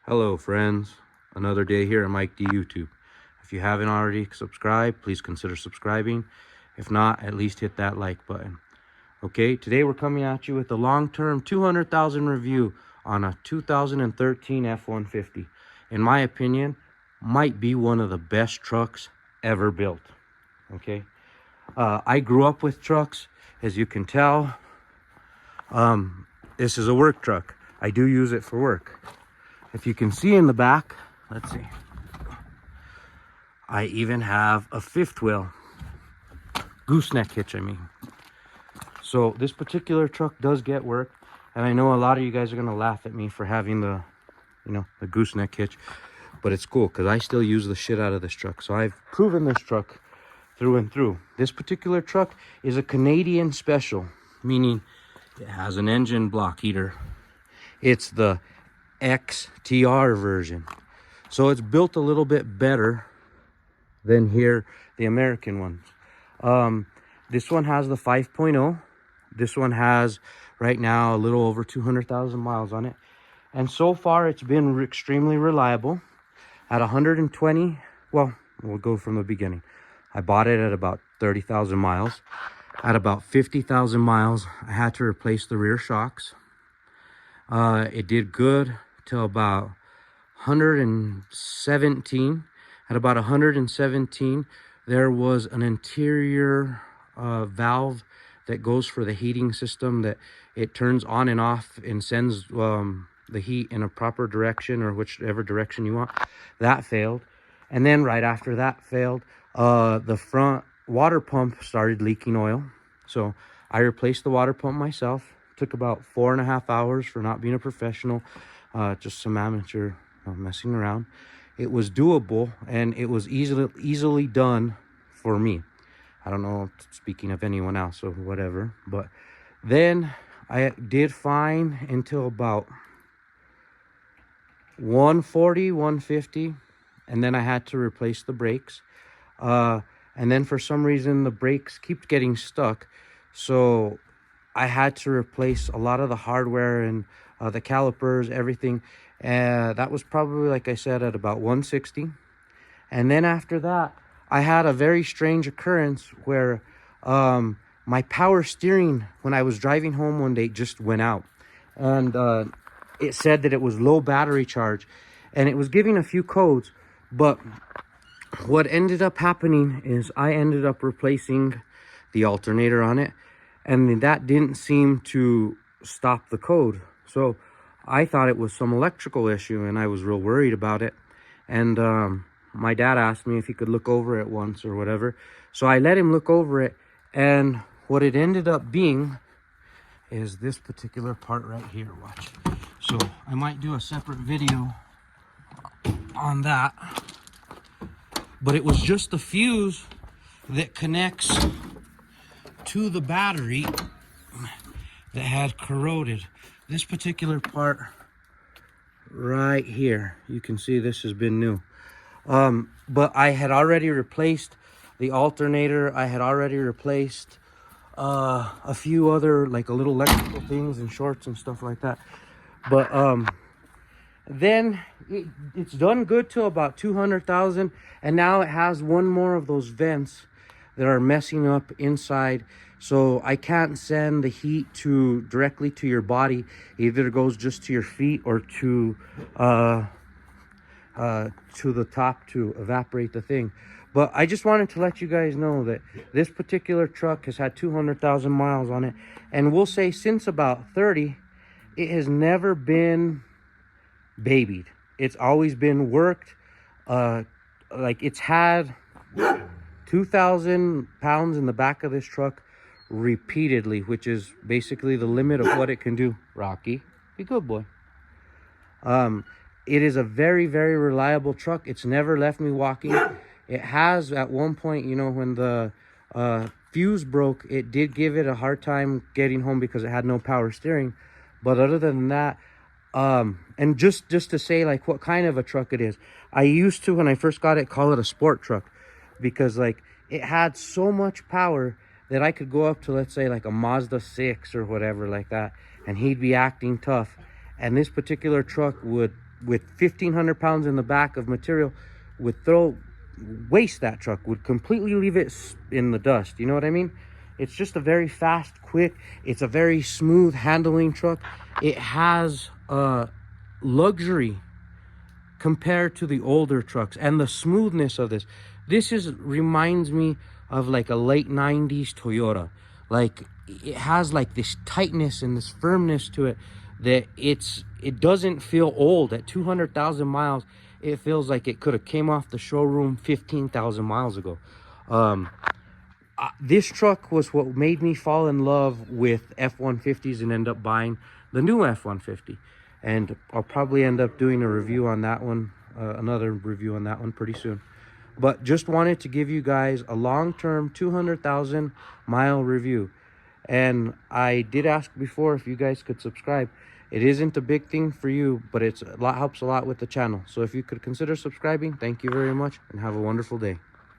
Hello friends, another day here at Mike D YouTube. If you haven't already subscribed, please consider subscribing. If not, at least hit that like button. Okay, today we're coming at you with a long-term 200,000 review on a 2013 F-150. In my opinion, might be one of the best trucks ever built. Okay, I grew up with trucks, as you can tell. This is a work truck. I do use it for work. If you can see in the back, let's see, I even have a fifth wheel, gooseneck hitch, I mean. So this particular truck does get work, and I know a lot of you guys are gonna laugh at me for having the gooseneck hitch, but it's cool because I still use the shit out of this truck. So I've proven this truck through and through. This particular truck is a Canadian special, meaning it has an engine block heater. It's the XTR version, so it's built a little bit better than here the American ones. This one has the 5.0. This one has right now a little over 200,000 miles on it, and so far it's been extremely reliable. At 120, well, we'll go from the beginning. I bought it at about 30,000 miles. At about 50,000 miles, I had to replace the rear shocks. It did good till about 117. At about 117, there was an interior valve that goes for the heating system, that it turns on and off and sends the heat in a proper direction, or whichever direction you want. That failed. And then right after that failed, the front water pump started leaking oil. So I replaced the water pump myself. Took about 4.5 hours for not being a professional, just some amateur messing around. It was doable, and it was easily done for me. I don't know, speaking of anyone else or whatever, but then I did fine until about 140, 150, and then I had to replace the brakes. And then for some reason the brakes keep getting stuck, so I had to replace a lot of the hardware and the calipers, everything. That was probably, like I said, at about 160. And then after that, I had a very strange occurrence where my power steering, when I was driving home one day, just went out. And it said that it was low battery charge. And it was giving a few codes. But what ended up happening is I ended up replacing the alternator on it, and that didn't seem to stop the code. So I thought it was some electrical issue, and I was real worried about it. And my dad asked me if he could look over it once or whatever. So I let him look over it, and what it ended up being is this particular part right here. Watch. So I might do a separate video on that, but it was just the fuse that connects to the battery that had corroded. This particular part right here, you can see this has been new. But I had already replaced the alternator. I had already replaced a few other, like, a little electrical things and shorts and stuff like that. But then it's done good till about 200,000, and now it has one more of those vents that are messing up inside, so I can't send the heat directly to your body. Either it goes just to your feet or to the top to evaporate the thing. But I just wanted to let you guys know that this particular truck has had 200,000 miles on it, and we'll say since about 30, it has never been babied. It's always been worked. Like, it's had 2,000 pounds in the back of this truck repeatedly, which is basically the limit of what it can do. Rocky, be good boy. It is a very, very reliable truck. It's never left me walking. It has, at one point, when the fuse broke, it did give it a hard time getting home because it had no power steering. But other than that, and just to say, like, what kind of a truck it is, I used to, when I first got it, call it a sport truck, because, like, it had so much power that I could go up to, let's say, like a Mazda 6 or whatever like that, and he'd be acting tough. And this particular truck would with 1,500 pounds in the back of material would waste that truck, would completely leave it in the dust. You know what I mean? It's just a very fast, quick, it's a very smooth handling truck. It has luxury compared to the older trucks, and the smoothness of this reminds me of like a late 90s Toyota. Like, it has like this tightness and this firmness to it that it doesn't feel old. At 200,000 miles, it feels like it could have came off the showroom 15,000 miles ago. This truck was what made me fall in love with F-150s and end up buying the new F-150. And I'll probably end up doing a review on that one, another review on that one pretty soon. But just wanted to give you guys a long-term 200,000 mile review. And I did ask before if you guys could subscribe. It isn't a big thing for you, but helps a lot with the channel. So if you could consider subscribing, thank you very much, and have a wonderful day.